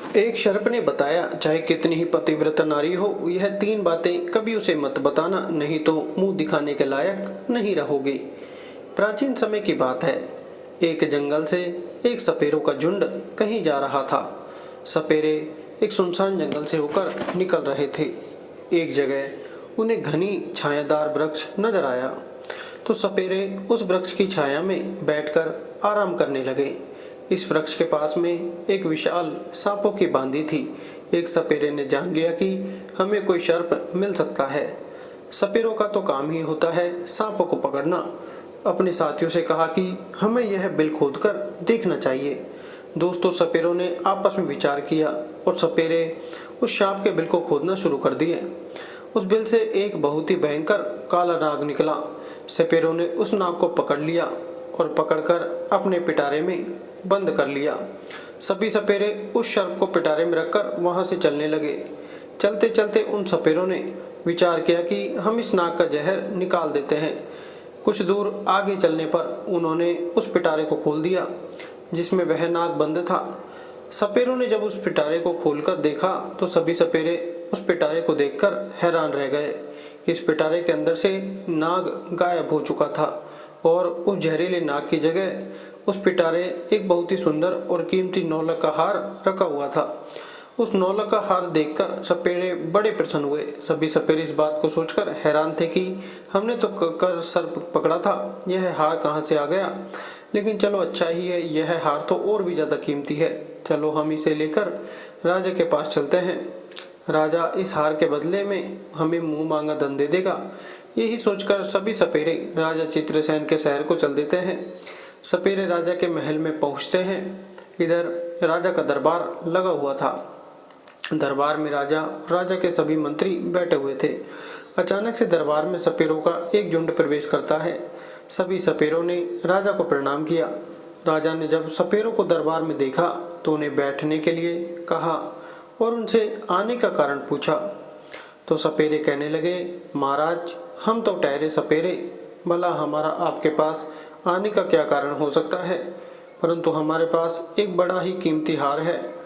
एक शर्प ने बताया, चाहे कितनी ही पतिव्रता नारी हो, यह 3 बातें कभी उसे मत बताना, नहीं तो मुंह दिखाने के लायक नहीं रहोगे। प्राचीन समय की बात है। एक जंगल से एक सपेरों का झुंड कहीं जा रहा था। सपेरे एक सुनसान जंगल से होकर निकल रहे थे। एक जगह उन्हें घनी छायादार वृक्ष नजर आया, तो सपेरे उस वृक्ष की छाया में बैठकर आराम करने लगे। इस वृक्ष के पास में एक विशाल सांपों की बांदी थी। एक सपेरे ने जान लिया कि हमें कोई शर्प मिल सकता है। सपेरों का तो काम ही होता है सांपों को पकड़ना। अपने साथियों से कहा कि हमें यह बिल खोदकर देखना चाहिए। दोस्तों, सपेरों ने आपस में विचार किया और सपेरे उस सांप के बिल को खोदना शुरू कर दिए। उस बिल से एक बहुत ही भयंकर काला नाग निकला। सपेरों ने उस नाग को पकड़ लिया और पकड़कर अपने पिटारे में बंद कर लिया। सभी सपेरे उस सर्प को पिटारे में रखकर वहां से चलने लगे। चलते चलते उन सपेरों ने विचार किया कि हम इस नाग का जहर निकाल देते हैं। कुछ दूर आगे चलने पर उन्होंने उस पिटारे को खोल दिया जिसमें वह नाग बंद था। सपेरों ने जब उस पिटारे को खोलकर देखा तो सभी सपेरे उस पिटारे को देखकर हैरान रह गए। इस पिटारे के अंदर से नाग गायब हो चुका था और उस जहरीले नाग की जगह उस पिटारे एक बहुत ही सुंदर और कीमती नौलख का हार रखा हुआ था। उस नौलख का हार देखकर सपेरे बड़े प्रसन्न हुए। सभी सपेरे इस बात को सोचकर हैरान थे कि हमने तो कर सर्प पकड़ा था, यह हार कहाँ से आ गया। लेकिन चलो अच्छा ही है, यह हार तो और भी ज्यादा कीमती है। चलो हम इसे लेकर राजा के पास चलते हैं। राजा इस हार के बदले में हमें मुंह मांगा धन दे देगा। यही सोचकर सभी सपेरे राजा चित्रसेन के शहर को चल देते हैं। सपेरे राजा के महल में पहुंचते हैं। इधर राजा का दरबार लगा हुआ था। दरबार में राजा के सभी मंत्री बैठे हुए थे। अचानक से दरबार में सपेरों का एक झुंड प्रवेश करता है। सभी सपेरों ने राजा को प्रणाम किया। राजा ने जब सपेरों को दरबार में देखा तो उन्हें बैठने के लिए कहा और उनसे आने का कारण पूछा। तो सपेरे कहने लगे, महाराज, हम तो ठहरे सपेरे, भला हमारा आपके पास आने का क्या कारण हो सकता है, परंतु हमारे पास एक बड़ा ही कीमती हार है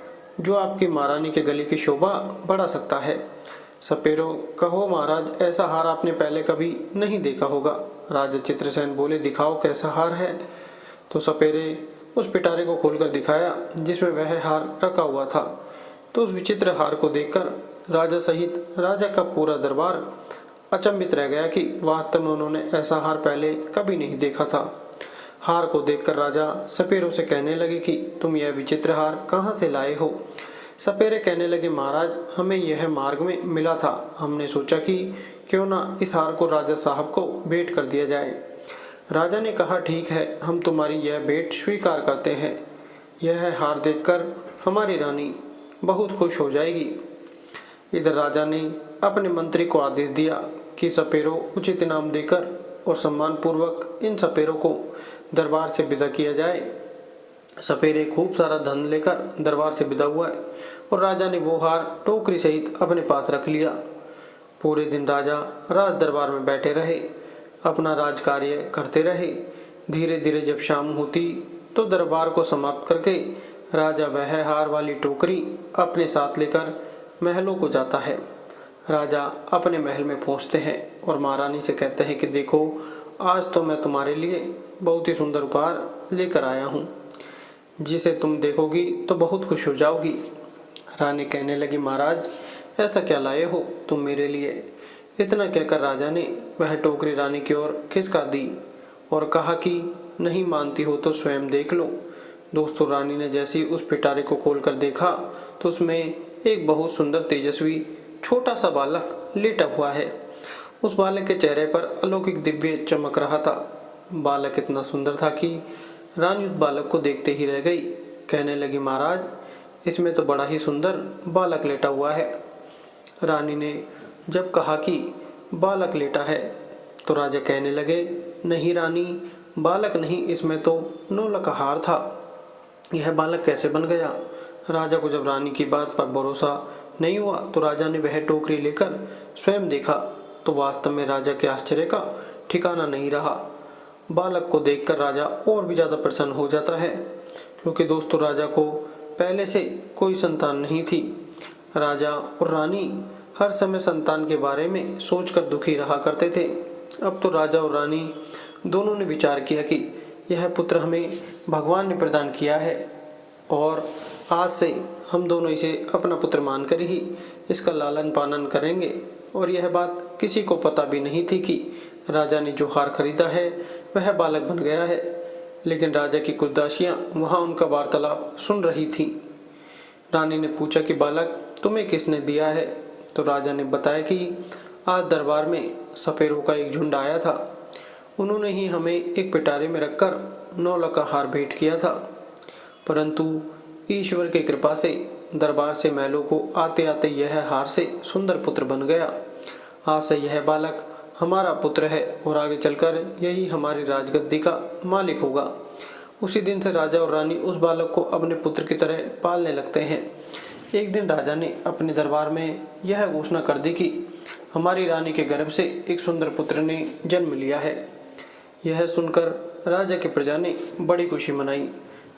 जो आपकी महारानी के गले की शोभा बढ़ा सकता है। सपेरों, कहो महाराज, ऐसा हार आपने पहले कभी नहीं देखा होगा। राजा चित्रसेन बोले, दिखाओ कैसा हार है। तो सपेरे उस पिटारे को खोलकर दिखाया जिसमें वह हार रखा हुआ था। तो उस विचित्र हार को देखकर राजा सहित राजा का पूरा दरबार अचंभित रह गया कि वास्तव में उन्होंने ऐसा हार पहले कभी नहीं देखा था। हार को देखकर राजा सपेरों से कहने लगे कि तुम यह विचित्र हार कहाँ से लाए हो। सपेरे कहने लगे, महाराज, हमें यह मार्ग में मिला था। हमने सोचा कि क्यों ना इस हार को राजा साहब को भेंट कर दिया जाए। राजा ने कहा, ठीक है, हम तुम्हारी यह भेंट स्वीकार करते हैं। यह हार देखकर हमारी रानी बहुत खुश हो जाएगी। इधर राजा ने अपने मंत्री को आदेश दिया कि सपेरों उचित इनाम देकर और सम्मान पूर्वक इन सपेरों को दरबार से विदा किया जाए। सपेरे खूब सारा धन लेकर दरबार से विदा हुआ और राजा ने वो हार टोकरी सहित अपने पास रख लिया। पूरे दिन राजा राज दरबार में बैठे रहे, अपना राज कार्य करते रहे। धीरे धीरे जब शाम होती तो दरबार को समाप्त करके राजा वह हार वाली टोकरी अपने साथ लेकर महलों को जाता है। राजा अपने महल में पहुंचते हैं और महारानी से कहते हैं कि देखो, आज तो मैं तुम्हारे लिए बहुत ही सुंदर उपहार लेकर आया हूँ, जिसे तुम देखोगी तो बहुत खुश हो जाओगी। रानी कहने लगी, महाराज, ऐसा क्या लाए हो तुम मेरे लिए। इतना कहकर राजा ने वह टोकरी रानी की ओर खिसका दी और कहा कि नहीं मानती हो तो स्वयं देख लो। दोस्तों, रानी ने जैसे ही उस पिटारे को खोलकर देखा तो उसमें एक बहुत सुंदर तेजस्वी छोटा सा बालक लेटा हुआ है। उस बालक के चेहरे पर अलौकिक दिव्य चमक रहा था। बालक इतना सुंदर था कि रानी उस बालक को देखते ही रह गई। कहने लगी, महाराज, इसमें तो बड़ा ही सुंदर बालक लेटा हुआ है। रानी ने जब कहा कि बालक लेटा है तो राजा कहने लगे, नहीं रानी, बालक नहीं, इसमें तो नौलख का हार था। यह बालक कैसे बन गया। राजा को जब रानी की बात पर भरोसा नहीं हुआ तो राजा ने वह टोकरी लेकर स्वयं देखा तो वास्तव में राजा के आश्चर्य का ठिकाना नहीं रहा। बालक को देखकर राजा और भी ज्यादा प्रसन्न हो जाता है, क्योंकि दोस्तों राजा को पहले से कोई संतान नहीं थी। राजा और रानी हर समय संतान के बारे में सोचकर दुखी रहा करते थे। अब तो राजा और रानी दोनों ने विचार किया कि यह पुत्र हमें भगवान ने प्रदान किया है और आज से हम दोनों इसे अपना पुत्र मानकर ही इसका लालन पालन करेंगे। और यह बात किसी को पता भी नहीं थी कि राजा ने जो हार खरीदा है वह बालक बन गया है। लेकिन राजा की कुछ दासियां वहां उनका वार्तालाप सुन रही थी। रानी ने पूछा कि बालक तुम्हें किसने दिया है? तो राजा ने बताया कि आज दरबार में सपेरों का एक झुंड आया था। उन्होंने ही हमें एक पिटारे में रखकर 9 लाख का हार भेंट किया था, परंतु ईश्वर की कृपा से दरबार से महलों को आते आते यह हार से सुंदर पुत्र बन गया। आज से यह बालक हमारा पुत्र है और आगे चलकर यही हमारी राजगद्दी का मालिक होगा। उसी दिन से राजा और रानी उस बालक को अपने पुत्र की तरह पालने लगते हैं। एक दिन राजा ने अपने दरबार में यह घोषणा कर दी कि हमारी रानी के गर्भ से एक सुंदर पुत्र ने जन्म लिया है। यह सुनकर राजा की प्रजा ने बड़ी खुशी मनाई।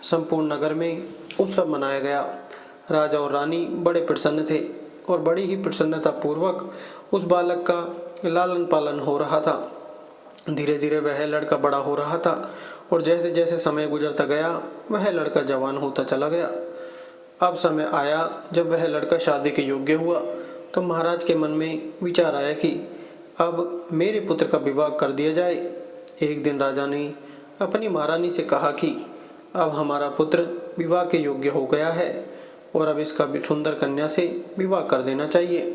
संपूर्ण नगर में उत्सव मनाया गया। राजा और रानी बड़े प्रसन्न थे और बड़ी ही प्रसन्नता पूर्वक उस बालक का लालन पालन हो रहा था। धीरे धीरे वह लड़का बड़ा हो रहा था और जैसे जैसे समय गुजरता गया वह लड़का जवान होता चला गया। अब समय आया जब वह लड़का शादी के योग्य हुआ तो महाराज के मन में विचार आया कि अब मेरे पुत्र का विवाह कर दिया जाए। एक दिन राजा ने अपनी महारानी से कहा कि अब हमारा पुत्र विवाह के योग्य हो गया है और अब इसका सुंदर कन्या से विवाह कर देना चाहिए।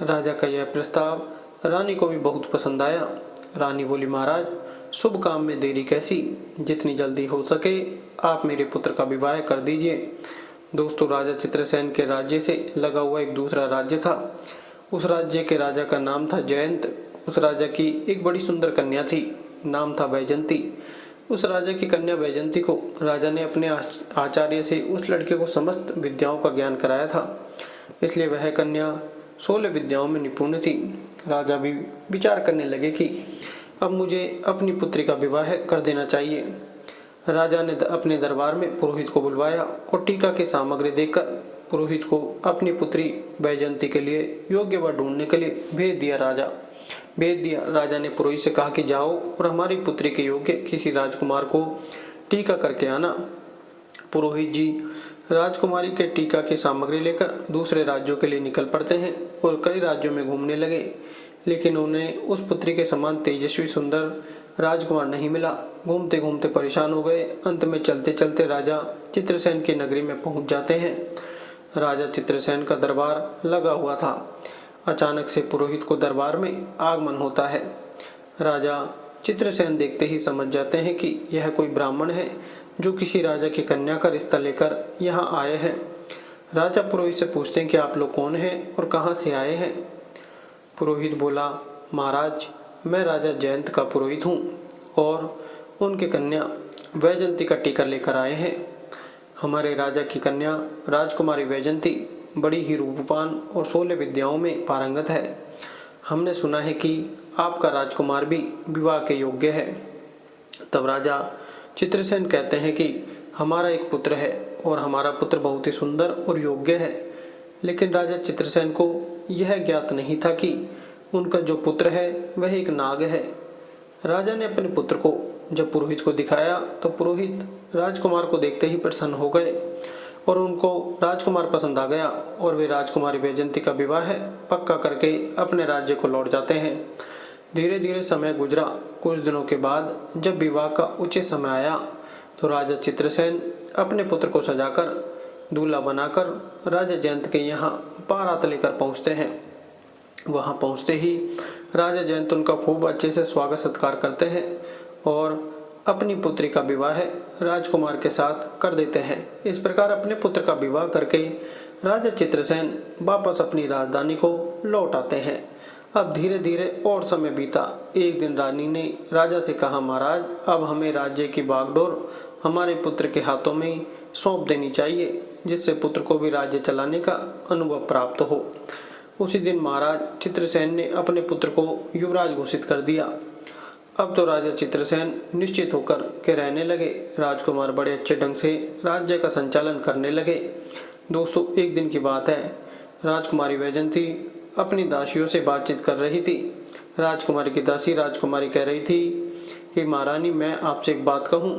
राजा का यह प्रस्ताव रानी को भी बहुत पसंद आया। रानी बोली, महाराज शुभ काम में देरी कैसी, जितनी जल्दी हो सके आप मेरे पुत्र का विवाह कर दीजिए। दोस्तों, राजा चित्रसेन के राज्य से लगा हुआ एक दूसरा राज्य था। उस राज्य के राजा का नाम था जयंत। उस राजा की एक बड़ी सुंदर कन्या थी, नाम था वैजंती। उस राजा की कन्या वैजंती को राजा ने अपने आचार्य से उस लड़के को समस्त विद्याओं का ज्ञान कराया था, इसलिए वह कन्या 16 विद्याओं में निपुण थी। राजा भी विचार करने लगे कि अब मुझे अपनी पुत्री का विवाह कर देना चाहिए। राजा ने अपने दरबार में पुरोहित को बुलवाया और टीका की सामग्री देकर पुरोहित को अपनी पुत्री वैजयंती के लिए योग्य वर ढूंढने के लिए भेज दिया। राजा ने पुरोहित से कहा कि जाओ और हमारी पुत्री के योग्य किसी राजकुमार को टीका करके आना। पुरोहित जी राजकुमारी के टीका की सामग्री लेकर दूसरे राज्यों के लिए निकल पड़ते हैं और कई राज्यों में घूमने लगे, लेकिन उन्हें उस पुत्री के समान तेजस्वी सुंदर राजकुमार नहीं मिला। घूमते घूमते परेशान हो गए। अंत में चलते चलते राजा चित्रसेन की नगरी में पहुंच जाते हैं। राजा चित्रसेन का दरबार लगा हुआ था। अचानक से पुरोहित को दरबार में आगमन होता है। राजा चित्रसेन देखते ही समझ जाते हैं कि यह कोई ब्राह्मण है जो किसी राजा की कन्या का रिश्ता लेकर यहाँ आए हैं। राजा पुरोहित से पूछते हैं कि आप लोग कौन हैं और कहाँ से आए हैं। पुरोहित बोला, महाराज मैं राजा जयंत का पुरोहित हूँ और उनकी कन्या वैजयंती का टीका लेकर आए हैं। हमारे राजा की कन्या राजकुमारी वैजयंती बड़ी ही रूपवान और 16 विद्याओं में पारंगत है। हमने सुना है कि आपका राजकुमार भी विवाह के योग्य है। तब राजा चित्रसेन कहते हैं कि हमारा एक पुत्र है और हमारा पुत्र बहुत ही सुंदर और योग्य है। लेकिन राजा चित्रसेन को यह ज्ञात नहीं था कि उनका जो पुत्र है वह एक नाग है। राजा ने अपने पुत्र को जब पुरोहित को दिखाया तो पुरोहित राजकुमार को देखते ही प्रसन्न हो गए और उनको राजकुमार पसंद आ गया और वे राजकुमारी वैजयंती का विवाह पक्का करके अपने राज्य को लौट जाते हैं। धीरे धीरे समय गुजरा। कुछ दिनों के बाद जब विवाह का उचित समय आया तो राजा चित्रसेन अपने पुत्र को सजाकर दूल्हा बनाकर राजा जयंत के यहाँ बारात लेकर पहुँचते हैं। वहाँ पहुँचते ही राजा जयंत उनका खूब अच्छे से स्वागत सत्कार करते हैं और अपनी पुत्री का विवाह राजकुमार के साथ कर देते हैं। इस प्रकार अपने पुत्र का विवाह करके राजा चित्रसेन वापस अपनी राजधानी को लौट आते हैं। अब धीरे धीरे और समय बीता। एक दिन रानी ने राजा से कहा, महाराज अब हमें राज्य की बागडोर हमारे पुत्र के हाथों में सौंप देनी चाहिए, जिससे पुत्र को भी राज्य चलाने का अनुभव प्राप्त हो। उसी दिन महाराज चित्रसेन ने अपने पुत्र को युवराज घोषित कर दिया। अब तो राजा चित्रसेन निश्चित होकर के रहने लगे। राजकुमार बड़े अच्छे ढंग से राज्य का संचालन करने लगे। दोस्तों, एक दिन की बात है, राजकुमारी वैजयंती अपनी दासियों से बातचीत कर रही थी। राजकुमारी की दासी राजकुमारी कह रही थी कि महारानी, मैं आपसे एक बात कहूँ,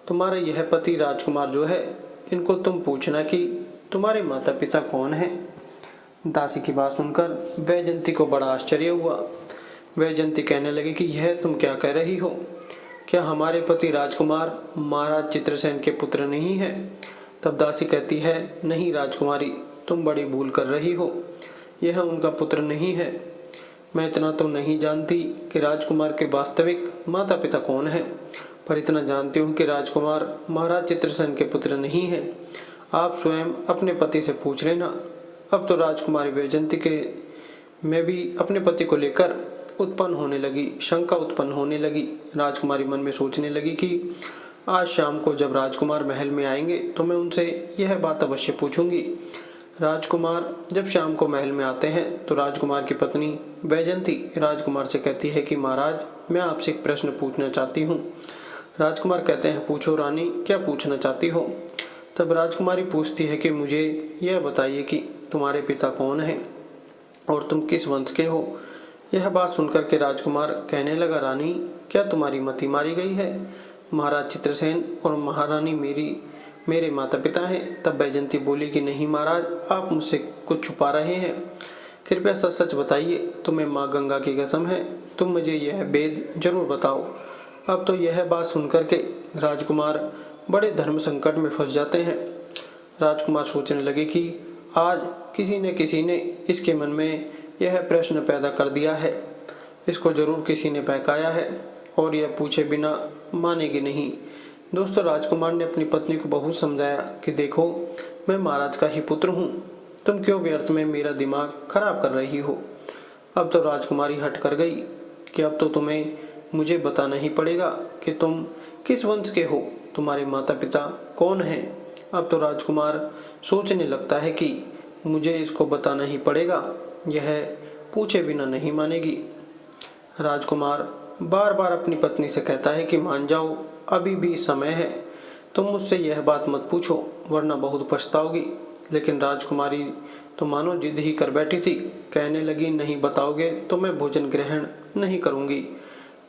तुम्हारा यह पति राजकुमार जो है, इनको तुम पूछना कि तुम्हारे माता पिता कौन हैं। दासी की बात सुनकर वैजयंती को बड़ा आश्चर्य हुआ। वैजयंती कहने लगी कि यह तुम क्या कह रही हो? क्या हमारे पति राजकुमार महाराज चित्रसेन के पुत्र नहीं हैं? तब दासी कहती है, नहीं राजकुमारी, तुम बड़ी भूल कर रही हो, यह उनका पुत्र नहीं है। मैं इतना तो नहीं जानती कि राजकुमार के वास्तविक माता पिता कौन हैं, पर इतना जानती हूँ कि राजकुमार महाराज चित्रसेन के पुत्र नहीं हैं। आप स्वयं अपने पति से पूछ लेना। अब तो राजकुमारी वैजयंती के में भी अपने पति को लेकर उत्पन्न होने लगी, शंका उत्पन्न होने लगी। राजकुमारी मन में सोचने लगी कि आज शाम को जब राजकुमार महल में आएंगे तो मैं उनसे यह बात अवश्य पूछूंगी। राजकुमार जब शाम को महल में आते हैं तो राजकुमार की पत्नी वैजयंती राजकुमार से कहती है कि महाराज, मैं आपसे एक प्रश्न पूछना चाहती हूँ। राजकुमार कहते हैं, पूछो रानी, क्या पूछना चाहती हो? तब राजकुमारी पूछती है कि मुझे यह बताइए कि तुम्हारे पिता कौन हैं और तुम किस वंश के हो। यह बात सुनकर के राजकुमार कहने लगा, रानी, क्या तुम्हारी मति मारी गई है? महाराज चित्रसेन और महारानी मेरे माता पिता हैं। तब वैजयंती बोली कि नहीं महाराज, आप मुझसे कुछ छुपा रहे हैं, कृपया सच सच बताइए। तुम्हें माँ गंगा की कसम है, तुम मुझे यह भेद जरूर बताओ। अब तो यह बात सुनकर के राजकुमार बड़े धर्म संकट में फंस जाते हैं। राजकुमार सोचने लगे कि आज किसी ने इसके मन में यह प्रश्न पैदा कर दिया है, इसको जरूर किसी ने बहकाया है और यह पूछे बिना मानेगी नहीं। दोस्तों, राजकुमार ने अपनी पत्नी को बहुत समझाया कि देखो, मैं महाराज का ही पुत्र हूँ, तुम क्यों व्यर्थ में मेरा दिमाग खराब कर रही हो। अब तो राजकुमारी हट कर गई कि अब तो तुम्हें मुझे बताना ही पड़ेगा कि तुम किस वंश के हो, तुम्हारे माता पिता कौन हैं। अब तो राजकुमार सोचने लगता है कि मुझे इसको बताना ही पड़ेगा, यह पूछे बिना नहीं मानेगी। राजकुमार बार बार अपनी पत्नी से कहता है कि मान जाओ, अभी भी समय है, तुम मुझसे यह बात मत पूछो वरना बहुत पछताओगी। लेकिन राजकुमारी तो मानो जिद ही कर बैठी थी, कहने लगी, नहीं बताओगे तो मैं भोजन ग्रहण नहीं करूंगी,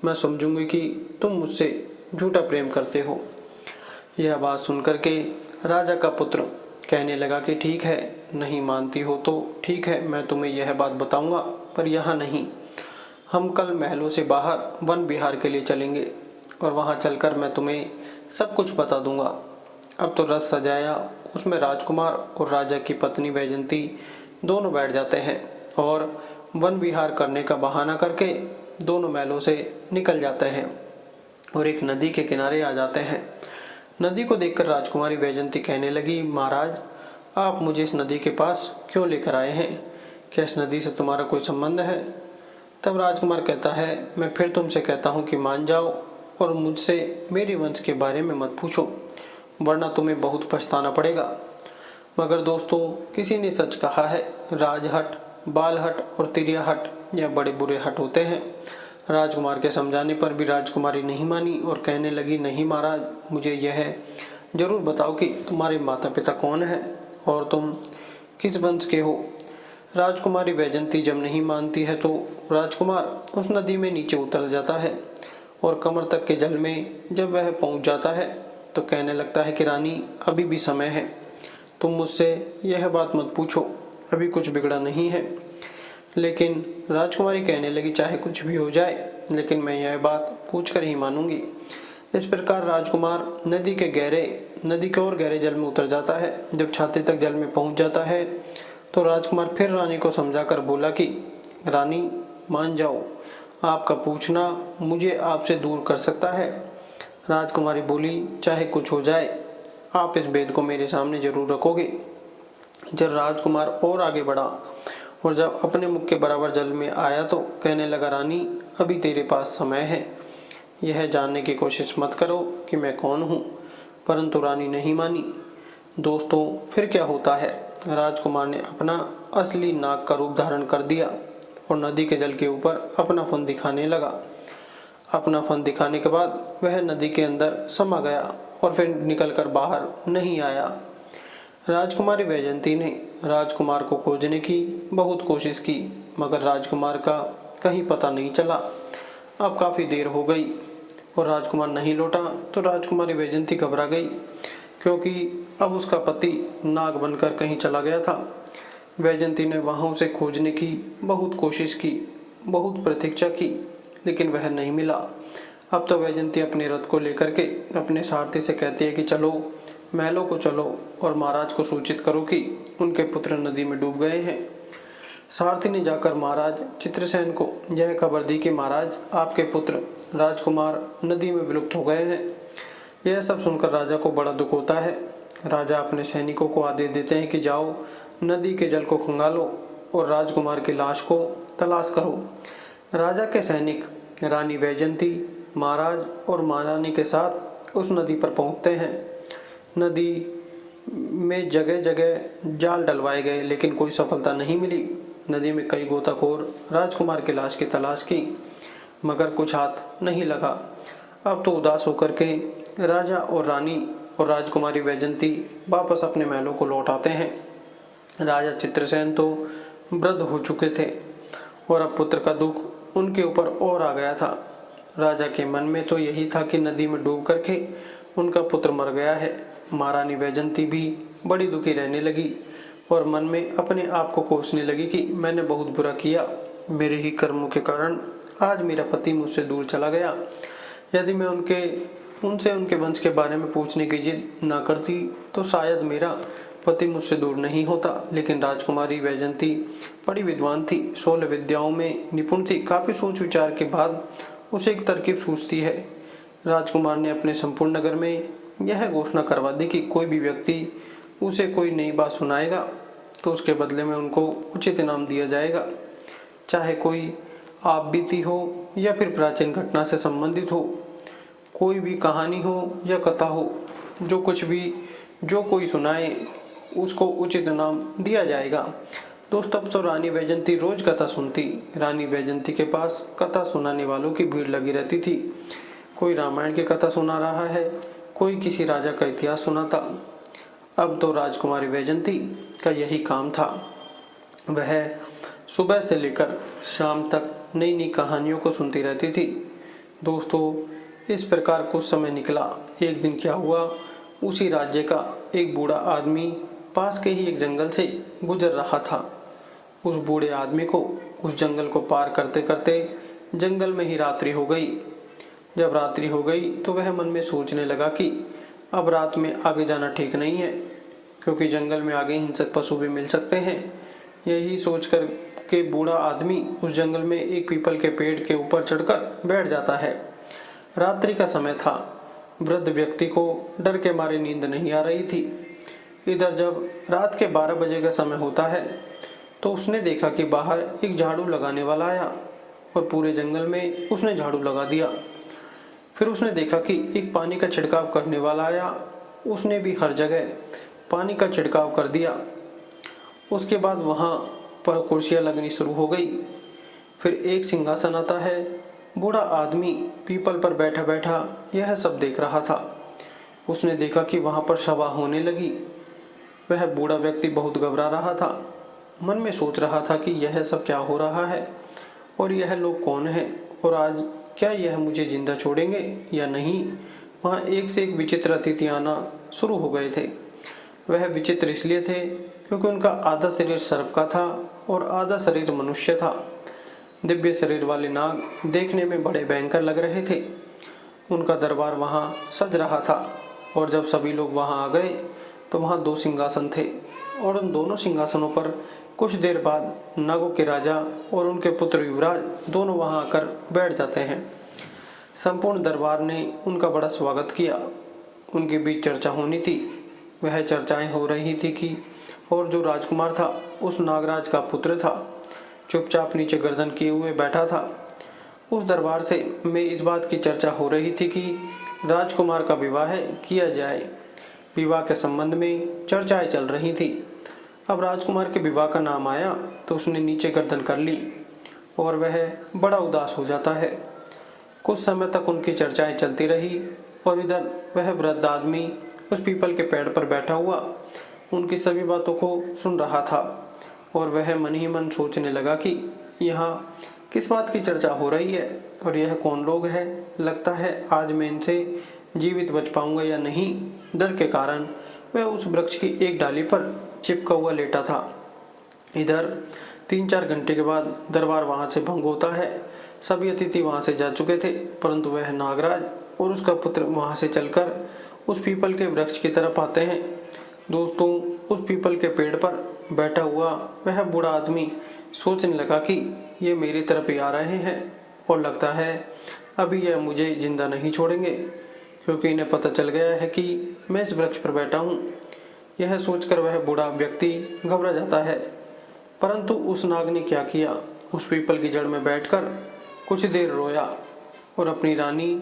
मैं समझूंगी कि तुम मुझसे झूठा प्रेम करते हो। यह बात सुनकर के राजा का पुत्र कहने लगा कि ठीक है, नहीं मानती हो तो ठीक है, मैं तुम्हें यह बात बताऊंगा, पर यहाँ नहीं। हम कल महलों से बाहर वन विहार के लिए चलेंगे और वहाँ चलकर मैं तुम्हें सब कुछ बता दूंगा। अब तो रथ सजाया, उसमें राजकुमार और राजा की पत्नी वैजयंती दोनों बैठ जाते हैं और वन विहार करने का बहाना करके दोनों महलों से निकल जाते हैं और एक नदी के किनारे आ जाते हैं। नदी को देखकर राजकुमारी वैजयंती कहने लगी, महाराज, आप मुझे इस नदी के पास क्यों लेकर आए हैं? क्या इस नदी से तुम्हारा कोई संबंध है? तब राजकुमार कहता है, मैं फिर तुमसे कहता हूँ कि मान जाओ और मुझसे मेरे वंश के बारे में मत पूछो, वरना तुम्हें बहुत पछताना पड़ेगा। मगर दोस्तों, किसी ने सच कहा है, राजहट, बालहट और तिरियाहट यह बड़े बुरे हट होते हैं। राजकुमार के समझाने पर भी राजकुमारी नहीं मानी और कहने लगी, नहीं महाराज, मुझे यह जरूर बताओ कि तुम्हारे माता पिता कौन हैं और तुम किस वंश के हो। राजकुमारी वैजयंती जब नहीं मानती है तो राजकुमार उस नदी में नीचे उतर जाता है और कमर तक के जल में जब वह पहुंच जाता है तो कहने लगता है कि रानी, अभी भी समय है, तुम मुझसे यह बात मत पूछो, अभी कुछ बिगड़ा नहीं है। लेकिन राजकुमारी कहने लगी, चाहे कुछ भी हो जाए, लेकिन मैं यह बात पूछकर ही मानूंगी। इस प्रकार राजकुमार नदी के और गहरे जल में उतर जाता है। जब छाती तक जल में पहुंच जाता है तो राजकुमार फिर रानी को समझाकर बोला कि रानी, मान जाओ, आपका पूछना मुझे आपसे दूर कर सकता है। राजकुमारी बोली, चाहे कुछ हो जाए, आप इस भेद को मेरे सामने जरूर रखोगे। जब राजकुमार और आगे बढ़ा और जब अपने मुख के बराबर जल में आया तो कहने लगा, रानी, अभी तेरे पास समय है, यह जानने की कोशिश मत करो कि मैं कौन हूँ। परंतु रानी नहीं मानी। दोस्तों, फिर क्या होता है, राजकुमार ने अपना असली नाग का रूप धारण कर दिया और नदी के जल के ऊपर अपना फन दिखाने लगा। अपना फन दिखाने के बाद वह नदी के अंदर समा गया और फिर निकलकर बाहर नहीं आया। राजकुमारी वैजयंती ने राजकुमार को खोजने की बहुत कोशिश की, मगर राजकुमार का कहीं पता नहीं चला। अब काफ़ी देर हो गई और राजकुमार नहीं लौटा तो राजकुमारी वैजयंती घबरा गई, क्योंकि अब उसका पति नाग बनकर कहीं चला गया था। वैजयंती ने वहाँ उसे खोजने की बहुत कोशिश की, बहुत प्रतीक्षा की, लेकिन वह नहीं मिला। अब तो वैजयंती अपने रथ को लेकर के अपने सारथी से कहती है कि चलो, महलों को चलो और महाराज को सूचित करो कि उनके पुत्र नदी में डूब गए हैं। सारथी ने जाकर महाराज चित्रसेन को यह खबर दी कि महाराज, आपके पुत्र राजकुमार नदी में विलुप्त हो गए हैं। यह सब सुनकर राजा को बड़ा दुख होता है। राजा अपने सैनिकों को आदेश देते हैं कि जाओ, नदी के जल को खंगालो और राजकुमार की लाश को तलाश करो। राजा के सैनिक रानी वैजयंती, महाराज और महारानी के साथ उस नदी पर पहुंचते हैं। नदी में जगह जगह जाल डलवाए गए, लेकिन कोई सफलता नहीं मिली। नदी में कई गोताखोर राजकुमार की लाश की तलाश की, मगर कुछ हाथ नहीं लगा। अब तो उदास होकर के राजा और रानी और राजकुमारी वैजयंती वापस अपने महलों को लौट आते हैं। राजा चित्रसेन तो वृद्ध हो चुके थे और अब पुत्र का दुख उनके ऊपर और आ गया था। राजा के मन में तो यही था कि नदी में डूब करके उनका पुत्र मर गया है। महारानी वैजयंती भी बड़ी दुखी रहने लगी और मन में अपने आप को कोसने लगी कि मैंने बहुत बुरा किया, मेरे ही कर्मों के कारण आज मेरा पति मुझसे दूर चला गया। यदि मैं उनसे उनके वंश के बारे में पूछने की जिद ना करती तो शायद मेरा पति मुझसे दूर नहीं होता। लेकिन राजकुमारी वैजयंती बड़ी विद्वान थी, 16 विद्याओं में निपुण थी। काफ़ी सोच विचार के बाद उसे एक तरकीब सूझती है। राजकुमार ने अपने संपूर्ण नगर में यह घोषणा करवा दी कि कोई भी व्यक्ति उसे कोई नई बात सुनाएगा तो उसके बदले में उनको उचित इनाम दिया जाएगा, चाहे कोई आप बीती हो या फिर प्राचीन घटना से संबंधित हो, कोई भी कहानी हो या कथा हो, जो कोई सुनाए उसको उचित इनाम दिया जाएगा। दोस्तों, अब तो रानी वैजयंती रोज कथा सुनती। रानी वैजयंती के पास कथा सुनाने वालों की भीड़ लगी रहती थी। कोई रामायण की कथा सुना रहा है, कोई किसी राजा का इतिहास सुनाता। अब तो राजकुमारी वैजयंती का यही काम था। वह सुबह से लेकर शाम तक नई नई कहानियों को सुनती रहती थी। दोस्तों, इस प्रकार कुछ समय निकला। एक दिन क्या हुआ, उसी राज्य का एक बूढ़ा आदमी पास के ही एक जंगल से गुजर रहा था। उस बूढ़े आदमी को उस जंगल को पार करते करते जंगल में ही रात्रि हो गई। जब रात्रि हो गई तो वह मन में सोचने लगा कि अब रात में आगे जाना ठीक नहीं है, क्योंकि जंगल में आगे हिंसक पशु भी मिल सकते हैं। यही सोचकर के बूढ़ा आदमी उस जंगल में एक पीपल के पेड़ के ऊपर चढ़कर बैठ जाता है। रात्रि का समय था। वृद्ध व्यक्ति को डर के मारे नींद नहीं आ रही थी। इधर जब रात के 12 बजे का समय होता है तो उसने देखा कि बाहर एक झाड़ू लगाने वाला आया और पूरे जंगल में उसने झाड़ू लगा दिया। फिर उसने देखा कि एक पानी का छिड़काव करने वाला आया, उसने भी हर जगह पानी का छिड़काव कर दिया। उसके बाद वहाँ पर कुर्सियाँ लगनी शुरू हो गई। फिर एक सिंहासन आता है। बूढ़ा आदमी पीपल पर बैठा बैठा यह सब देख रहा था। उसने देखा कि वहाँ पर सभा होने लगी। वह बूढ़ा व्यक्ति बहुत घबरा रहा था। मन में सोच रहा था कि यह सब क्या हो रहा है और यह लोग कौन हैं और आज क्या यह मुझे जिंदा छोड़ेंगे या नहीं। वहाँ एक से एक विचित्र अतिथि आना शुरू हो गए थे। वह विचित्र इसलिए थे क्योंकि उनका आधा शरीर सर्प का था और आधा शरीर मनुष्य था। दिव्य शरीर वाले नाग देखने में बड़े भयंकर लग रहे थे। उनका दरबार वहाँ सज रहा था और जब सभी लोग वहाँ आ गए तो वहाँ 2 सिंहासन थे और उन दोनों सिंहासनों पर कुछ देर बाद नागों के राजा और उनके पुत्र युवराज दोनों वहाँ आकर बैठ जाते हैं। संपूर्ण दरबार ने उनका बड़ा स्वागत किया। उनके बीच चर्चा होनी थी। वह चर्चाएं हो रही थी कि और जो राजकुमार था उस नागराज का पुत्र था, चुपचाप नीचे गर्दन किए हुए बैठा था। उस दरबार से में इस बात की चर्चा हो रही थी कि राजकुमार का विवाह किया जाए। विवाह के संबंध में चर्चाएं चल रही थी। अब राजकुमार के विवाह का नाम आया तो उसने नीचे गर्दन कर ली और वह बड़ा उदास हो जाता है। कुछ समय तक उनकी चर्चाएं चलती रही और इधर वह वृद्ध आदमी उस पीपल के पेड़ पर बैठा हुआ उनकी सभी बातों को सुन रहा था और वह मन ही मन सोचने लगा कि यहाँ किस बात की चर्चा हो रही है और यह कौन लोग हैं। लगता है आज मैं इनसे जीवित बच पाऊंगा या नहीं। डर के कारण वह उस वृक्ष की एक डाली पर चिपका हुआ लेटा था। इधर 3-4 घंटे के बाद दरबार वहां से भंग होता है। सभी अतिथि वहां से जा चुके थे, परंतु वह नागराज और उसका पुत्र वहां से चलकर उस पीपल के वृक्ष की तरफ आते हैं। दोस्तों, उस पीपल के पेड़ पर बैठा हुआ वह बूढ़ा आदमी सोचने लगा कि ये मेरी तरफ ही आ रहे हैं और लगता है अभी यह मुझे जिंदा नहीं छोड़ेंगे, क्योंकि इन्हें पता चल गया है कि मैं इस वृक्ष पर बैठा हूँ। यह सोचकर वह बूढ़ा व्यक्ति घबरा जाता है, परंतु उस नाग ने क्या किया, उस पीपल की जड़ में बैठकर कुछ देर रोया और अपनी रानी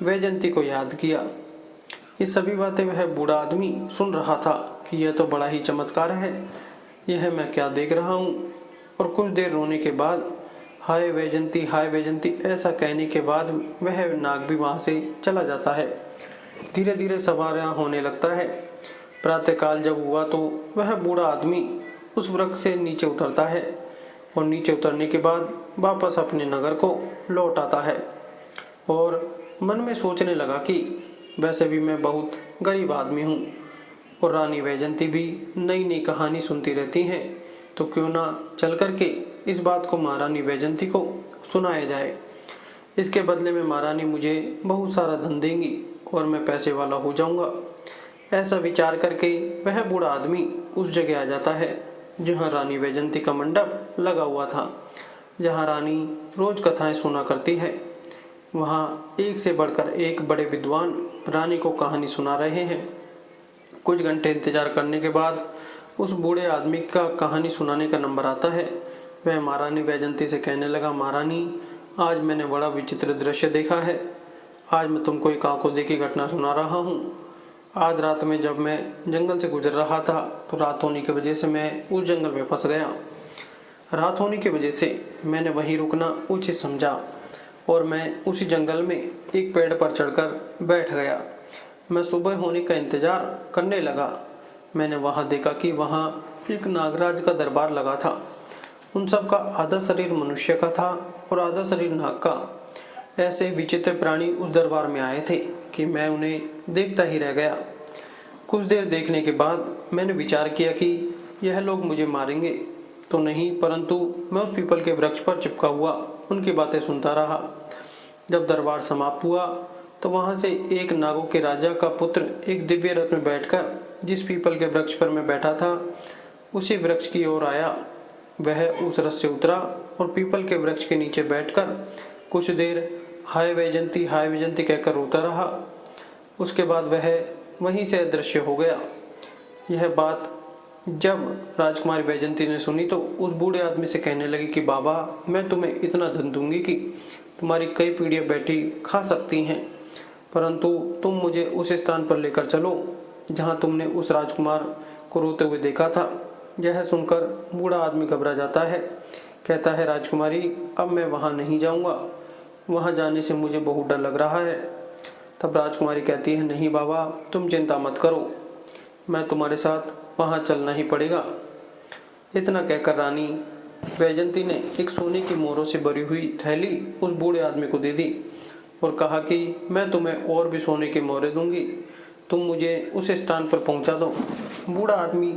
वैजयंती को याद किया। ये सभी बातें वह बूढ़ा आदमी सुन रहा था कि यह तो बड़ा ही चमत्कार है, यह मैं क्या देख रहा हूँ। और कुछ देर रोने के बाद हाय वैजयंती ऐसा कहने के बाद वह नाग भी वहां से चला जाता है। धीरे धीरे सवारियां होने लगता है। प्रातःकाल जब हुआ तो वह बूढ़ा आदमी उस वृक्ष से नीचे उतरता है और नीचे उतरने के बाद वापस अपने नगर को लौट आता है और मन में सोचने लगा कि वैसे भी मैं बहुत गरीब आदमी हूँ और रानी वैजयंती भी नई नई कहानी सुनती रहती हैं, तो क्यों ना चल करके इस बात को महारानी वैजयंती को सुनाया जाए। इसके बदले में महारानी मुझे बहुत सारा धन देंगी और मैं पैसे वाला हो जाऊंगा। ऐसा विचार करके वह बूढ़ा आदमी उस जगह आ जाता है जहाँ रानी वैजयंती का मंडप लगा हुआ था, जहाँ रानी रोज कथाएं सुना करती है। वहाँ एक से बढ़कर एक बड़े विद्वान रानी को कहानी सुना रहे हैं। कुछ घंटे इंतजार करने के बाद उस बूढ़े आदमी का कहानी सुनाने का नंबर आता है। वह महारानी वैजयंती से कहने लगा, महारानी आज मैंने बड़ा विचित्र दृश्य देखा है। आज मैं तुमको एक आंखों देखी घटना सुना रहा हूँ। आज रात में जब मैं जंगल से गुजर रहा था तो रात होने की वजह से मैं उस जंगल में फंस गया। रात होने की वजह से मैंने वहीं रुकना उचित समझा और मैं उसी जंगल में एक पेड़ पर चढ़कर बैठ गया। मैं सुबह होने का इंतजार करने लगा। मैंने वहां देखा कि वहां एक नागराज का दरबार लगा था। उन सब का आधा शरीर मनुष्य का था और आधा शरीर नाग का। ऐसे विचित्र प्राणी उस दरबार में आए थे कि मैं उन्हें देखता ही रह गया। कुछ देर देखने के बाद मैंने विचार किया कि यह लोग मुझे मारेंगे तो नहीं, परंतु मैं उस पीपल के वृक्ष पर चिपका हुआ उनकी बातें सुनता रहा। जब दरबार समाप्त हुआ तो वहां से एक नागों के राजा का पुत्र एक दिव्य रथ में बैठकर जिस पीपल के वृक्ष पर मैं बैठा था उसी वृक्ष की ओर आया। वह उस रथ से उतरा और पीपल के वृक्ष के नीचे बैठकर कुछ देर हाय वैजयंती कहकर रोता रहा। उसके बाद वह वहीं से अदृश्य हो गया। यह बात जब राजकुमारी वैजयंती ने सुनी तो उस बूढ़े आदमी से कहने लगी कि बाबा, मैं तुम्हें इतना धन दूंगी कि तुम्हारी कई पीढ़ियां बैठी खा सकती हैं, परंतु तुम मुझे उस स्थान पर लेकर चलो जहां तुमने उस राजकुमार को रोते हुए देखा था। यह सुनकर बूढ़ा आदमी घबरा जाता है। कहता है, राजकुमारी अब मैं वहां नहीं जाऊंगा, वहां जाने से मुझे बहुत डर लग रहा है। तब राजकुमारी कहती है, नहीं बाबा, तुम चिंता मत करो, मैं तुम्हारे साथ वहां चलना ही पड़ेगा। इतना कहकर रानी वैजयंती ने एक सोने की मोहरों से भरी हुई थैली उस बूढ़े आदमी को दे दी और कहा कि मैं तुम्हें और भी सोने की मोहरें दूंगी, तुम मुझे उस स्थान पर पहुंचा दो। बूढ़ा आदमी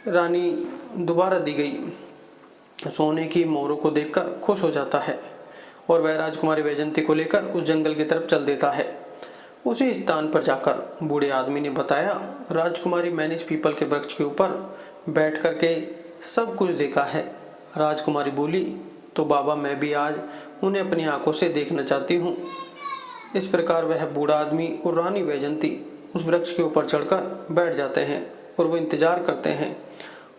रानी दोबारा दी गई सोने की मोहरों को देखकर खुश हो जाता है और वह राजकुमारी वैजयंती को लेकर उस जंगल की तरफ चल देता है। उसी स्थान पर जाकर बूढ़े आदमी ने बताया, राजकुमारी, मैंने इस पीपल के वृक्ष के ऊपर बैठ करके सब कुछ देखा है। राजकुमारी बोली, तो बाबा मैं भी आज उन्हें अपनी आंखों से देखना चाहती हूँ। इस प्रकार वह बूढ़ा आदमी और रानी वैजयंती उस वृक्ष के ऊपर चढ़कर बैठ जाते हैं और वो इंतजार करते हैं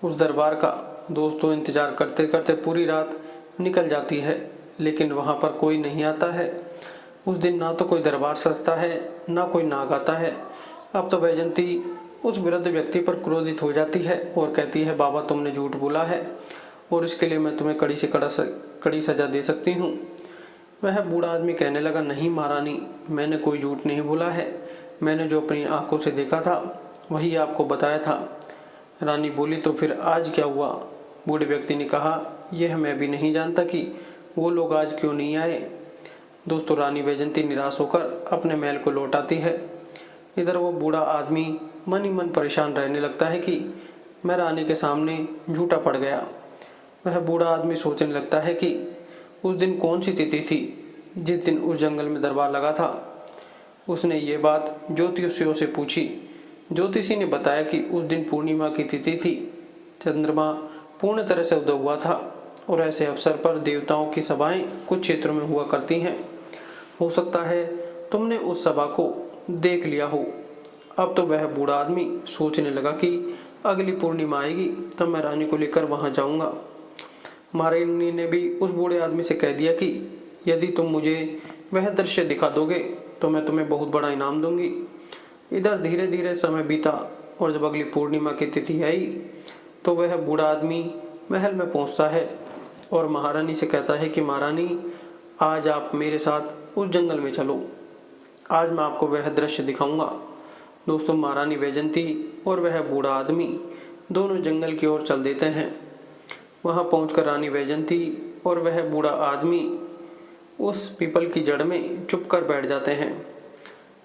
उस दरबार का। दोस्तों, इंतजार करते करते पूरी रात निकल जाती है, लेकिन वहाँ पर कोई नहीं आता है। उस दिन ना तो कोई दरबार सजता है, ना कोई नाग आता है। अब तो वैजयंती उस वृद्ध व्यक्ति पर क्रोधित हो जाती है और कहती है, बाबा तुमने झूठ बोला है और इसके लिए मैं तुम्हें कड़ी से कड़ी सजा दे सकती हूँ। वह बूढ़ा आदमी कहने लगा, नहीं महारानी, मैंने कोई झूठ नहीं बोला है। मैंने जो अपनी आंखों से देखा था वही आपको बताया था। रानी बोली, तो फिर आज क्या हुआ? बूढ़े व्यक्ति ने कहा, यह मैं भी नहीं जानता कि वो लोग आज क्यों नहीं आए। दोस्तों, रानी वैजयंती निराश होकर अपने महल को लौट आती है। इधर वो बूढ़ा आदमी मन ही मन परेशान रहने लगता है कि मैं रानी के सामने झूठा पड़ गया। वह बूढ़ा आदमी सोचने लगता है कि उस दिन कौन सी तिथि थी जिस दिन उस जंगल में दरबार लगा था। उसने ये बात ज्योतिषियों से पूछी। ज्योतिषी ने बताया कि उस दिन पूर्णिमा की तिथि थी। चंद्रमा पूर्ण तरह से उदय हुआ था और ऐसे अवसर पर देवताओं की सभाएं कुछ क्षेत्रों में हुआ करती हैं। हो सकता है तुमने उस सभा को देख लिया हो। अब तो वह बूढ़ा आदमी सोचने लगा कि अगली पूर्णिमा आएगी तब मैं रानी को लेकर वहां जाऊंगा। महारानी ने भी उस बूढ़े आदमी से कह दिया कि यदि तुम मुझे वह दृश्य दिखा दोगे तो मैं तुम्हें बहुत बड़ा इनाम दूंगी। इधर धीरे धीरे समय बीता और जब अगली पूर्णिमा की तिथि आई तो वह बूढ़ा आदमी महल में पहुंचता है और महारानी से कहता है कि महारानी, आज आप मेरे साथ उस जंगल में चलो। आज मैं आपको वह दृश्य दिखाऊंगा। दोस्तों, महारानी वैजयंती और वह बूढ़ा आदमी दोनों जंगल की ओर चल देते हैं। वहां पहुंचकर रानी वैजयंती और वह बूढ़ा आदमी उस पीपल की जड़ में चुप कर बैठ जाते हैं।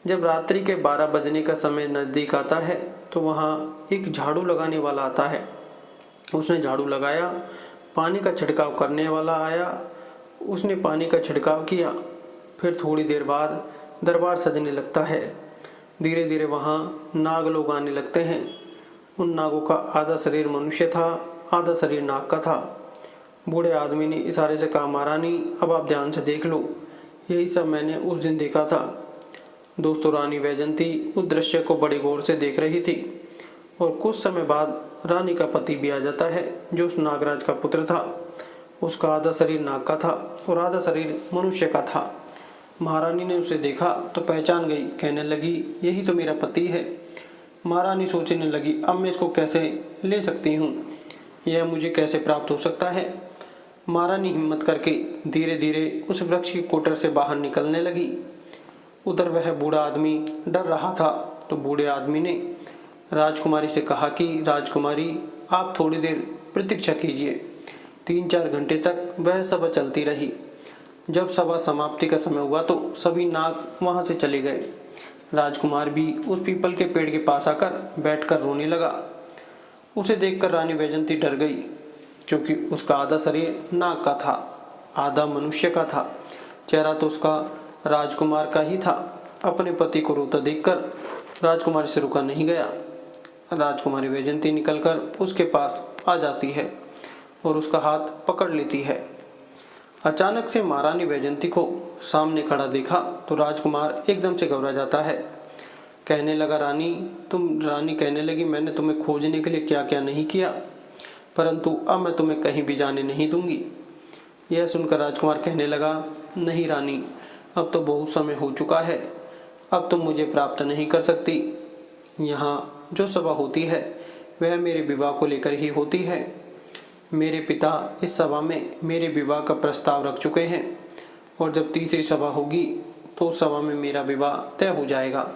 जब रात्रि के 12 बजने का समय नजदीक आता है तो वहां एक झाड़ू लगाने वाला आता है। उसने झाड़ू लगाया, पानी का छिड़काव करने वाला आया, उसने पानी का छिड़काव किया। फिर थोड़ी देर बाद दरबार सजने लगता है। धीरे धीरे वहां नाग लोग आने लगते हैं। उन नागों का आधा शरीर मनुष्य था, आधा शरीर नाग का था। बूढ़े आदमी ने इशारे से कहा, महारानी, अब आप ध्यान से देख लो, यही सब मैंने उस दिन देखा था। दोस्तों, रानी वैजयंती उस दृश्य को बड़े गौर से देख रही थी और कुछ समय बाद रानी का पति भी आ जाता है जो उस नागराज का पुत्र था। उसका आधा शरीर नाग का था और आधा शरीर मनुष्य का था। महारानी ने उसे देखा तो पहचान गई, कहने लगी, यही तो मेरा पति है। महारानी सोचने लगी, अब मैं इसको कैसे ले सकती हूँ, यह मुझे कैसे प्राप्त हो सकता है। महारानी हिम्मत करके धीरे धीरे उस वृक्ष की कोटर से बाहर निकलने लगी। उधर वह बूढ़ा आदमी डर रहा था तो बूढ़े आदमी ने राजकुमारी से कहा कि राजकुमारी, आप थोड़ी देर प्रतीक्षा कीजिए। 3-4 घंटे तक वह सभा चलती रही। जब सभा समाप्ति का समय हुआ तो सभी नाग वहां से चले गए। राजकुमार भी उस पीपल के पेड़ के पास आकर बैठकर रोने लगा। उसे देखकर रानी वैजयंती डर गई क्योंकि उसका आधा शरीर नाग का था, आधा मनुष्य का था। चेहरा तो उसका राजकुमार का ही था। अपने पति को रोता देखकर राजकुमारी से रुका नहीं गया। राजकुमारी वैजयंती निकलकर उसके पास आ जाती है और उसका हाथ पकड़ लेती है। अचानक से महारानी वैजयंती को सामने खड़ा देखा तो राजकुमार एकदम से घबरा जाता है। कहने लगा, रानी कहने लगी, मैंने तुम्हें खोजने के लिए क्या क्या नहीं किया, परंतु अब मैं तुम्हें कहीं भी जाने नहीं दूंगी। यह सुनकर राजकुमार कहने लगा, नहीं रानी, अब तो बहुत समय हो चुका है, अब तुम मुझे प्राप्त नहीं कर सकती। यहाँ जो सभा होती है वह मेरे विवाह को लेकर ही होती है। मेरे पिता इस सभा में मेरे विवाह का प्रस्ताव रख चुके हैं और जब तीसरी सभा होगी तो उस सभा में मेरा विवाह तय हो जाएगा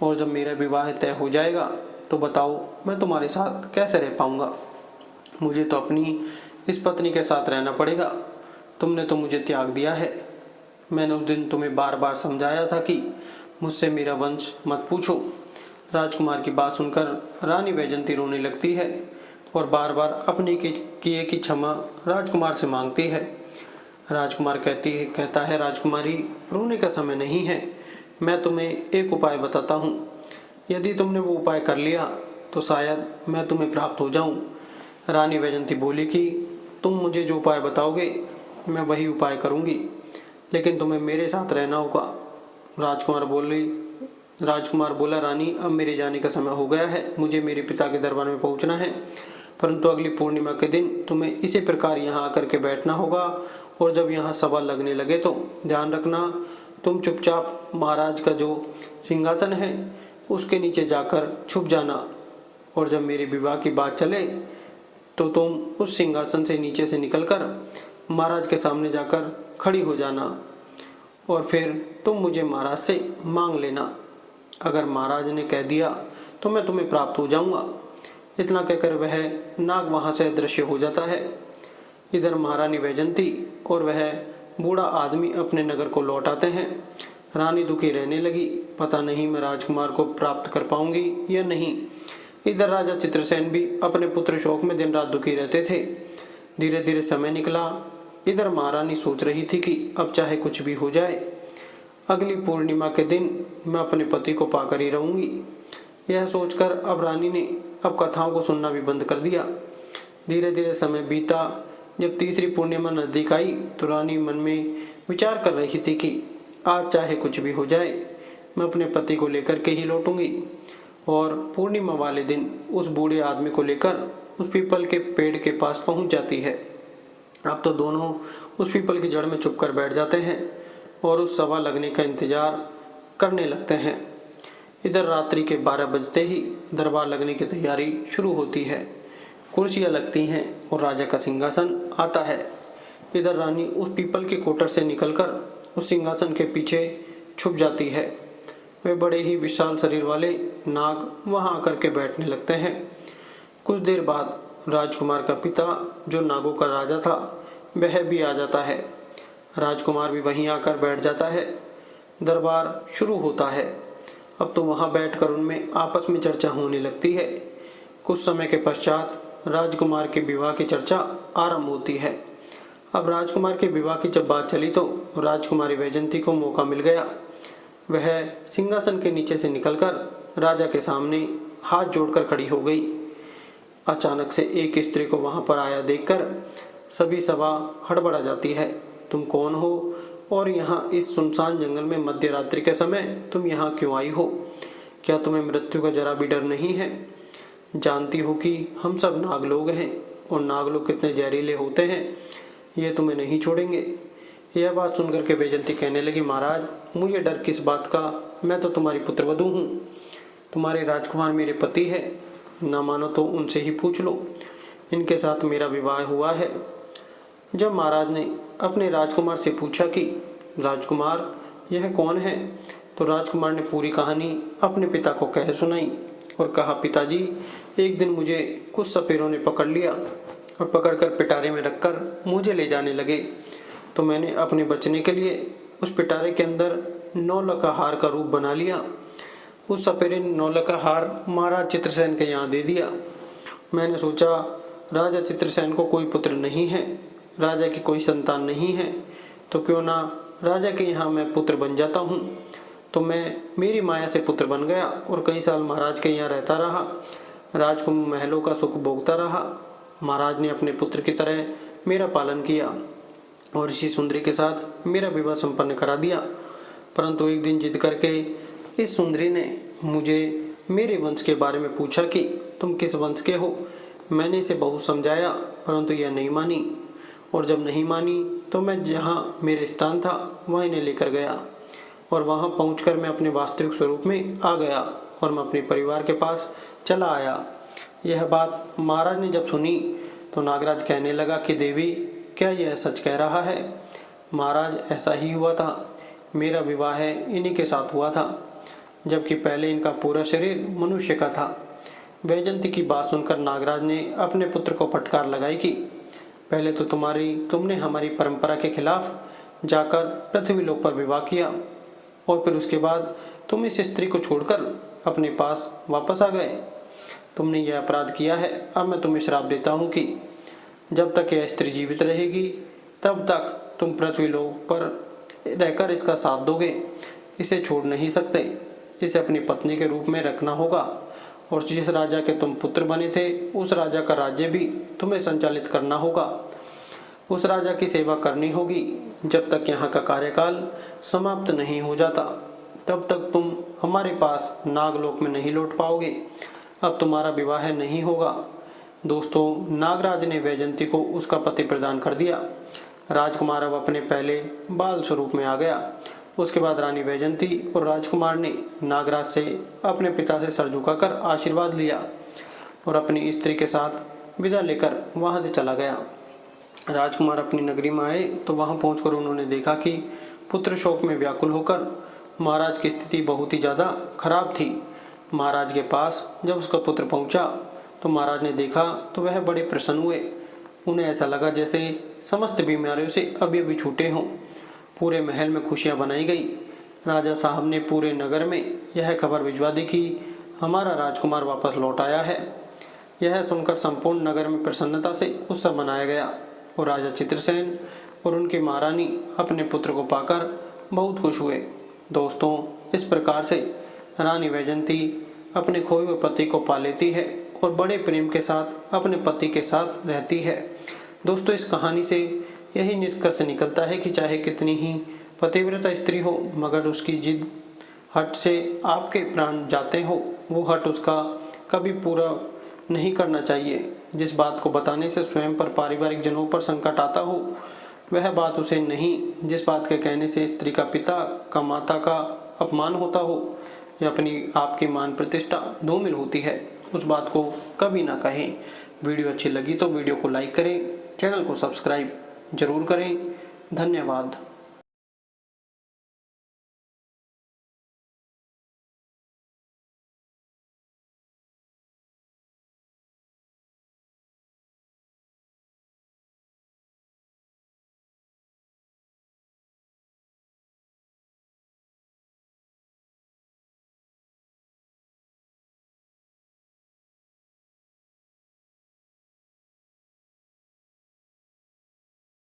और जब मेरा विवाह तय हो जाएगा तो बताओ मैं तुम्हारे साथ कैसे रह पाऊंगा। मुझे तो अपनी इस पत्नी के साथ रहना पड़ेगा। तुमने तो मुझे त्याग दिया है। मैंने उस दिन तुम्हें बार बार समझाया था कि मुझसे मेरा वंश मत पूछो। राजकुमार की बात सुनकर रानी वैजयंती रोने लगती है और बार बार अपने किए की क्षमा राजकुमार से मांगती है। राजकुमार कहता है, राजकुमारी, रोने का समय नहीं है, मैं तुम्हें एक उपाय बताता हूँ। यदि तुमने वो उपाय कर लिया तो शायद मैं तुम्हें प्राप्त हो जाऊँ। रानी वैजयंती बोली कि तुम मुझे जो उपाय बताओगे मैं वही उपाय करूँगी, लेकिन तुम्हें मेरे साथ रहना होगा। राजकुमार बोला, रानी, अब मेरे जाने का समय हो गया है, मुझे मेरे पिता के दरबार में पहुंचना है, परंतु अगली पूर्णिमा के दिन तुम्हें इसी प्रकार यहाँ आकर के बैठना होगा और जब यहाँ सभा लगने लगे तो ध्यान रखना, तुम चुपचाप महाराज का जो सिंहासन है उसके नीचे जाकर छुप जाना और जब मेरे विवाह की बात चले तो तुम उस सिंहासन से नीचे से निकलकर महाराज के सामने जाकर खड़ी हो जाना। और फिर तुम मुझे महाराज से मांग लेना। अगर महाराज ने कह दिया तो मैं तुम्हें प्राप्त हो जाऊंगा। इतना कहकर वह नाग वहां से अदृश्य हो जाता है। इधर महारानी वैजंती और वह बूढ़ा आदमी अपने नगर को लौट आते हैं। रानी दुखी रहने लगी, पता नहीं मैं राजकुमार को प्राप्त कर पाऊंगी या नहीं। इधर राजा चित्रसेन भी अपने पुत्र शोक में दिन रात दुखी रहते थे। धीरे धीरे समय निकला। इधर महारानी सोच रही थी कि अब चाहे कुछ भी हो जाए, अगली पूर्णिमा के दिन मैं अपने पति को पाकर ही रहूंगी। यह सोचकर अब रानी ने अब कथाओं को सुनना भी बंद कर दिया। धीरे धीरे समय बीता। जब तीसरी पूर्णिमा नजदीक आई तो रानी मन में विचार कर रही थी कि आज चाहे कुछ भी हो जाए, मैं अपने पति को लेकर के ही लौटूंगी। और पूर्णिमा वाले दिन उस बूढ़े आदमी को लेकर उस पीपल के पेड़ के पास पहुंच जाती है। अब तो दोनों उस पीपल की जड़ में चुप कर बैठ जाते हैं और उस सवा लगने का इंतजार करने लगते हैं। इधर रात्रि के 12 बजते ही दरबार लगने की तैयारी शुरू होती है। कुर्सियां लगती हैं और राजा का सिंहासन आता है। इधर रानी उस पीपल के कोटर से निकलकर उस सिंहासन के पीछे छुप जाती है। वे बड़े ही विशाल शरीर वाले नाग वहां आकर के बैठने लगते हैं। कुछ देर बाद राजकुमार का पिता, जो नागों का राजा था, वह भी आ जाता है। राजकुमार भी वहीं आकर बैठ जाता है। दरबार शुरू होता है। अब तो वहां बैठकर उनमें आपस में चर्चा होने लगती है। कुछ समय के पश्चात राजकुमार के विवाह की चर्चा आरंभ होती है। अब राजकुमार के विवाह की जब बात चली तो राजकुमारी वैजंती को मौका मिल गया। वह सिंहासन के नीचे से निकलकर राजा के सामने हाथ जोड़कर खड़ी हो गई। अचानक से एक स्त्री को वहां पर आया देखकर सभी सभा हड़बड़ा जाती है। तुम कौन हो और यहाँ इस सुनसान जंगल में मध्य रात्रि के समय तुम यहाँ क्यों आई हो? क्या तुम्हें मृत्यु का जरा भी डर नहीं है? जानती हो कि हम सब नागलोग हैं और नागलोग कितने जहरीले होते हैं, ये तुम्हें नहीं छोड़ेंगे। यह बात सुनकर के वैजंती कहने लगी, महाराज मुझे डर किस बात का, मैं तो तुम्हारी पुत्रवधू हूँ। तुम्हारे राजकुमार मेरे पति है, ना मानो तो उनसे ही पूछ लो, इनके साथ मेरा विवाह हुआ है। जब महाराज ने अपने राजकुमार से पूछा कि राजकुमार यह कौन है, तो राजकुमार ने पूरी कहानी अपने पिता को कह सुनाई और कहा, पिताजी एक दिन मुझे कुछ सपेरों ने पकड़ लिया और पकड़कर पिटारे में रखकर मुझे ले जाने लगे। तो मैंने अपने बचने के लिए उस पिटारे के अंदर 9 लका हार का रूप बना लिया। उस सपेरे ने 9 लका हार महाराज चित्रसेन के यहाँ दे दिया। मैंने सोचा राजा चित्रसेन को कोई पुत्र नहीं है, राजा की कोई संतान नहीं है, तो क्यों ना राजा के यहाँ मैं पुत्र बन जाता हूँ। तो मैं मेरी माया से पुत्र बन गया और कई साल महाराज के यहाँ रहता रहा। राजकुमार महलों का सुख भोगता रहा। महाराज ने अपने पुत्र की तरह मेरा पालन किया और ऋषि सुंदरी के साथ मेरा विवाह संपन्न करा दिया। परंतु एक दिन जिद करके इस सुंदरी ने मुझे मेरे वंश के बारे में पूछा कि तुम किस वंश के हो। मैंने इसे बहुत समझाया परंतु यह नहीं मानी, और जब नहीं मानी तो मैं जहाँ मेरे स्थान था वहाँ इन्हें लेकर गया और वहाँ पहुंचकर मैं अपने वास्तविक स्वरूप में आ गया और मैं अपने परिवार के पास चला आया। यह बात महाराज ने जब सुनी तो नागराज कहने लगा कि देवी क्या यह सच कह रहा है? महाराज ऐसा ही हुआ था, मेरा विवाह इन्हीं के साथ हुआ था, जबकि पहले इनका पूरा शरीर मनुष्य का था। वैजंती की बात सुनकर नागराज ने अपने पुत्र को फटकार लगाई कि पहले तो तुमने हमारी परंपरा के खिलाफ जाकर पृथ्वीलोक पर विवाह किया और फिर उसके बाद तुम इस स्त्री को छोड़कर अपने पास वापस आ गए। तुमने यह अपराध किया है। अब मैं तुम्हें श्राप देता हूँ कि जब तक यह स्त्री जीवित रहेगी तब तक तुम पृथ्वीलोक पर रहकर इसका साथ दोगे। इसे छोड़ नहीं सकते, इसे अपनी पत्नी के रूप में रखना होगा और जिस राजा के तुम पुत्र बने थे उस राजा का राज्य भी तुम्हें संचालित करना होगा। उस राजा की सेवा करनी होगी जब तक यहाँ का कार्यकाल समाप्त नहीं हो जाता। तब तक तुम हमारे पास नागलोक में नहीं लौट पाओगे। अब तुम्हारा विवाह नहीं होगा। दोस्तों, नागराज ने वैजंती को उसका पति प्रदान कर दिया। राजकुमार अब अपने पहले बाल स्वरूप में आ गया। उसके बाद रानी वैजंती और राजकुमार ने नागराज से अपने पिता से सर झुकाकर आशीर्वाद लिया और अपनी स्त्री के साथ विदा लेकर वहां से चला गया। राजकुमार अपनी नगरी में आए तो वहां पहुंचकर उन्होंने देखा कि पुत्र शोक में व्याकुल होकर महाराज की स्थिति बहुत ही ज़्यादा खराब थी। महाराज के पास जब उसका पुत्र पहुंचा तो महाराज ने देखा तो वह बड़े प्रसन्न हुए। उन्हें ऐसा लगा जैसे समस्त बीमारियों से अभी अभी छूटे हों। पूरे महल में खुशियां बनाई गई। राजा साहब ने पूरे नगर में यह खबर भिजवा दी कि हमारा राजकुमार वापस लौट आया है। यह सुनकर संपूर्ण नगर में प्रसन्नता से उत्सव मनाया गया और राजा चित्रसेन और उनकी महारानी अपने पुत्र को पाकर बहुत खुश हुए। दोस्तों, इस प्रकार से रानी वैजयंती अपने खोए हुए पति को पा लेती है और बड़े प्रेम के साथ अपने पति के साथ रहती है। दोस्तों, इस कहानी से यही निष्कर्ष निकलता है कि चाहे कितनी ही पतिव्रता स्त्री हो, मगर उसकी जिद हट से आपके प्राण जाते हो, वो हट उसका कभी पूरा नहीं करना चाहिए। जिस बात को बताने से स्वयं पर पारिवारिक जनों पर संकट आता हो, वह बात उसे नहीं। जिस बात के कहने से स्त्री का पिता का माता का अपमान होता हो या अपनी आपकी मान प्रतिष्ठा धूमिल होती है, उस बात को कभी ना कहें। वीडियो अच्छी लगी तो वीडियो को लाइक करें, चैनल को सब्सक्राइब जरूर करें। धन्यवाद।